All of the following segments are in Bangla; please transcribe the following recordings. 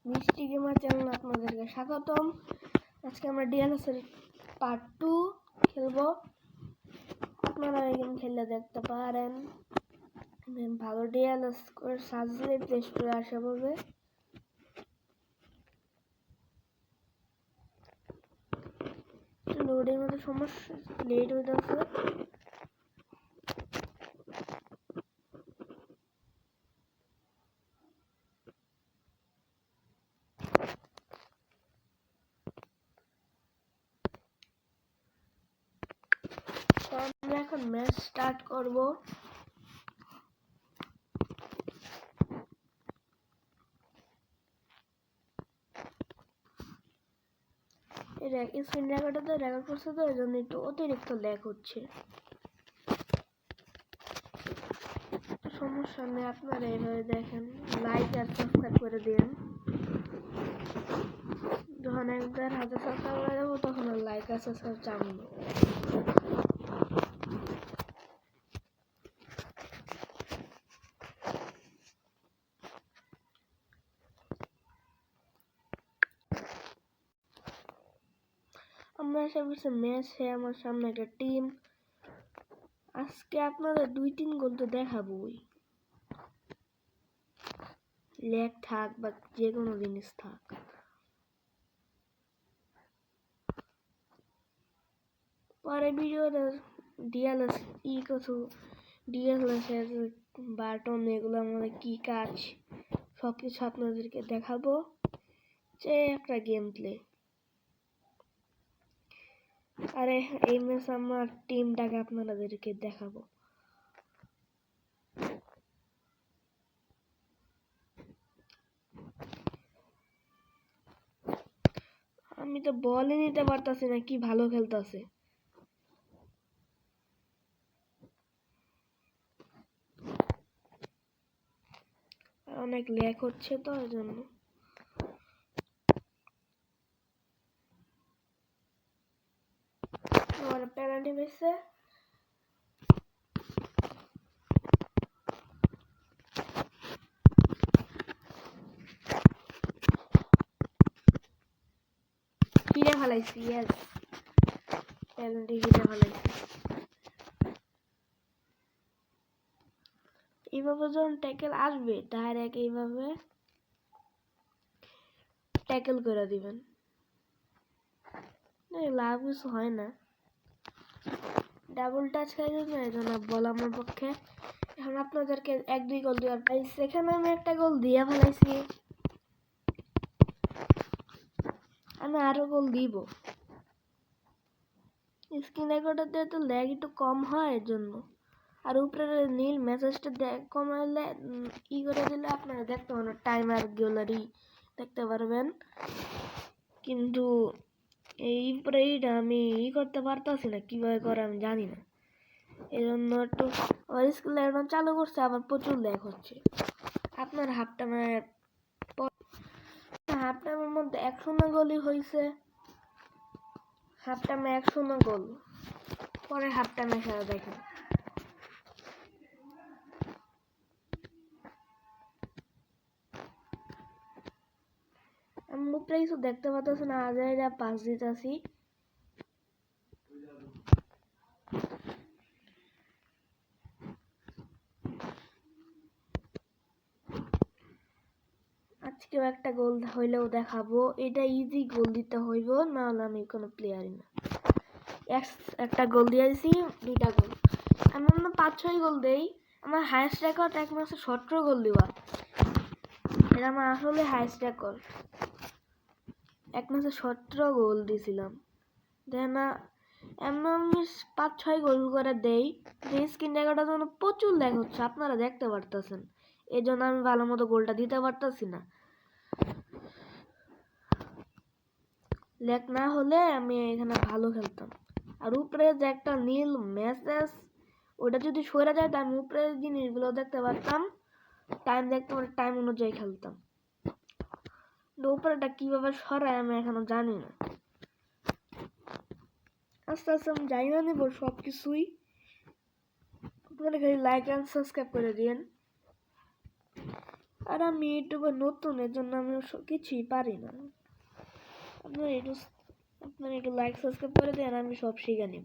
মিষ্টি গেমার চ্যানেলে আপনাদেরকে স্বাগতম। আজকে আমরা ডিএলএস এর পার্ট 2 খেলবো। আপনারা এই গেম খেলে দেখতে পারেন। ভালো ডিএলএস করে সার্চলে প্লে স্টোরে আসা পড়বে। লোডের মধ্যে সমস্যা, লেট হয়ে যাচ্ছে। আমরা এখন ম্যাচ স্টার্ট করব। এই স্ক্রিন রেকর্ডারটা রেকর্ড করছে তো, এই জন্য একটু অতিরিক্ত ল্যাগ হচ্ছে। সমস্যা নেই, আপনারা এইভাবে দেখেন, লাইক আর সাবস্ক্রাইব করে দিন। যখন একবার 1000 সাবস্ক্রাইব হয়ে যাবো তখন আর লাইক আর সাবস্ক্রাইব চাবো না। আমরা এসে বলছি ম্যাচে, আমার সামনে একটা টিম। আজকে আপনাদের 2-3 গোল তো দেখাবোই, ল্যাগ থাক বা যে কোনো জিনিস থাক। পরে ভিডিওতে ডিএলএস ডিএলএস এর বাটন এগুলো আমাদের কি কাজ সবকিছু আপনাদেরকে দেখাবো। যে একটা গেম প্লে। আরে এই ম্যাচ আমার টিমটাকে আপনাদেরকে দেখাবো। আমি তো বলই নিতে পারতাছি না, কি ভালো খেলতেছে। অনেক ল্যাগ হচ্ছে তো, এই জন্য। আমার পেনাল্টি পেয়েছে। ফিরে ফেলাইছি, ইয়েস, পেনাল্টি ফিরে ফেলাইছি। এইভাবে যখন ট্যাকেল আসবে ডাইরেক্ট এইভাবে ট্যাকেল করে দিবেন, লাভ কিছু হয় না। ডাবল টাচ খাই যাবে না, এই জন্য বলা আমার পক্ষে। এখন আপনাদেরকে 1-2 গোল দেওয়ার পাইছি, এখানে আমি একটা গোল দিয়ে ফেলাইছি। আমি আরো গোল দিব। স্ক্রিন রেকর্ডার দিয়ে তো ল্যাগ একটু কম হয়, এর জন্য। আর উপরে নীল মেসেজটা কমাইলে ই করে দিলে আপনারা দেখতে পাবেন, টাইমার গ্যালারি দেখতে পারবেন। কিন্তু এই উপরে এইটা আমি করতে পারতাছি না, কিভাবে করে আমি জানি না। এই জন্য একটু স্ক্রিন রেকর্ডার চালু করছে, আবার প্রচুর ল্যাগ হচ্ছে। আপনার হাফ টাইমের মধ্যে 1-0 গোলই হয়েছে। হাফ টাইমে 1-0 গোল, পরে হাফ টাইমে খেলা দেখেন। আমি উপরে কিছু দেখতে পাচ্ছি না, আজাইরা পাস দিতেছি। আজকেও একটা গোল হইলেও দেখাবো। এটা ইজি গোল দিতে হইব, না হলে আমি কোনো প্লেয়ারই না। একটা গোল দিয়েছি, 2টা গোল। আমি 5-6 গোল দেই। আমার হাইয়েস্ট রেকর্ড এক ম্যাচে 17 গোল দেওয়া। এটা আমার আসলে হাইয়েস্ট রেকর্ড। এক ম্যাচে 17 গোল দিয়েছিলাম। দেখেন না, এমন আমি 5-6 গোল করে দেই। স্ক্রিন রেকর্ডের জন্য প্রচুর ল্যাগ হচ্ছে, আপনারা দেখতে পারতেছেন। এই জন্য আমি ভালো মতো গোলটা দিতে পারতেছি না। ল্যাগ না হলে আমি এখানে ভালো খেলতাম। আর উপরে যে একটা নীল মেসেজ, ওটা যদি সরে যায়, আমি উপরের জিনিসগুলো দেখতে পারতাম, টাইম দেখতে পারতাম, টাইম অনুযায়ী খেলতাম। উপরেটা কিভাবে সরায় আমি এখনো জানি না। আস্তে আস্তে আমি জানি না নিব সব কিছুই। আপনারা খালি লাইক অ্যান্ড সাবস্ক্রাইব করে দিন। আর আমি ইউটিউবে নতুন, এর জন্য আমি কিছুই পারি না। আপনারা একটু লাইক সাবস্ক্রাইব করে দেন, আমি সব শিখে নিব।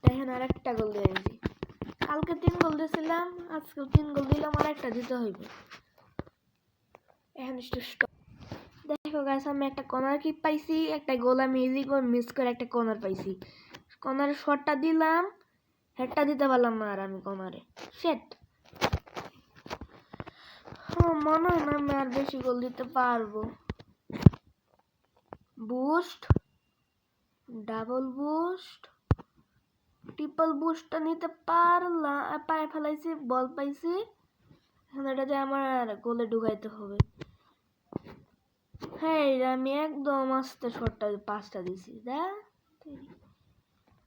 দেখেন আর একটা গোল দিয়েছি। কালকে 3 গোল দিয়েছিলাম, আজকে 3 গোল দিলাম, আর একটা দিতে হইবে। এখন দেখো গাইস, আমি একটা কর্নার কিক পাইছি, একটা গোল আমি ইজি গোল মিস করে একটা কর্নার পাইছি। কর্নারের শটটা দিলাম, হেডটা দিতে পারলাম না আর আমি কর্নারে। শেট। মনে হয় না আমি আর বেশি গোল দিতে পারবো। বুস্ট, ডাবল বুস্ট, ট্রিপল বুস্টটা নিতে পারলাম, পায়ে ফেলাইছি, বল পাইছি। এখন এটা যে আমার গোলে ঢুকাইতে হবে। হ্যাঁ, আমি একদম আস্তে শটটা 5টা দিছি। দেখ,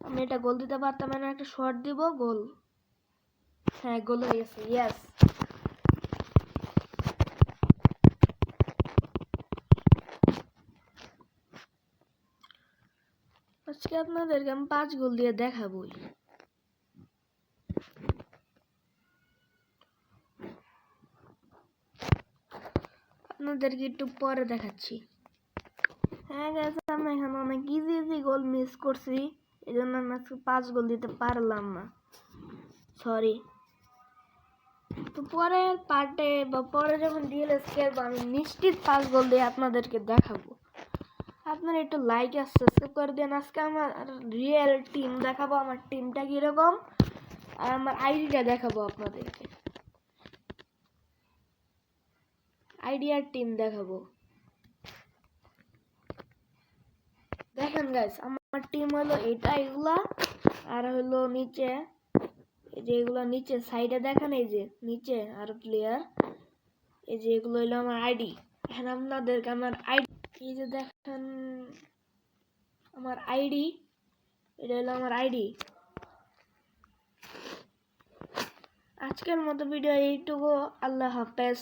আমি এটা গোল দিতে পারতাম না, একটা শট দিব, গোল। হ্যাঁ, গোল হয়ে গেছে। ইয়েস। আজকে আপনাদেরকে আমি 5 গোল দিয়ে দেখাবই। আপনাদেরকে একটু পরে দেখাচ্ছি। হ্যাঁ গাইস, আমি এখানে অনেক ইজি গোল মিস করছি, এই জন্য আমি আজকে 5 গোল দিতে পারলাম না, সরি। তো পরের পার্টে বা পরে যখন ডিএলএস খেলবো, আমি নিশ্চিত 5 গোল দিয়ে আপনাদেরকে দেখাবো। আপনারা একটু লাইক আর সাবস্ক্রাইব করে দেন। আজকে আমার রিয়েল টিম দেখাবো, আমার টিমটা কিরকম, আর আমার আইডিটা দেখাবো আপনাদেরকে। আইডিয়ার টিম দেখাবো। দেখেন গাইস, আমার টিম হলো এটা, এগুলা, আর হলো নিচে, এই যে এগুলো নিচে সাইডে দেখেন, এই যে নিচে আর প্লেয়ার, এই যে এগুলো হলো আমার আইডি। এখন আপনাদেরকে আমার আইডি, এই যে দেখেন আমার আইডি, এটা হলো আমার আইডি। আজকের মতো ভিডিও এইটুকু। আল্লাহ হাফেজ।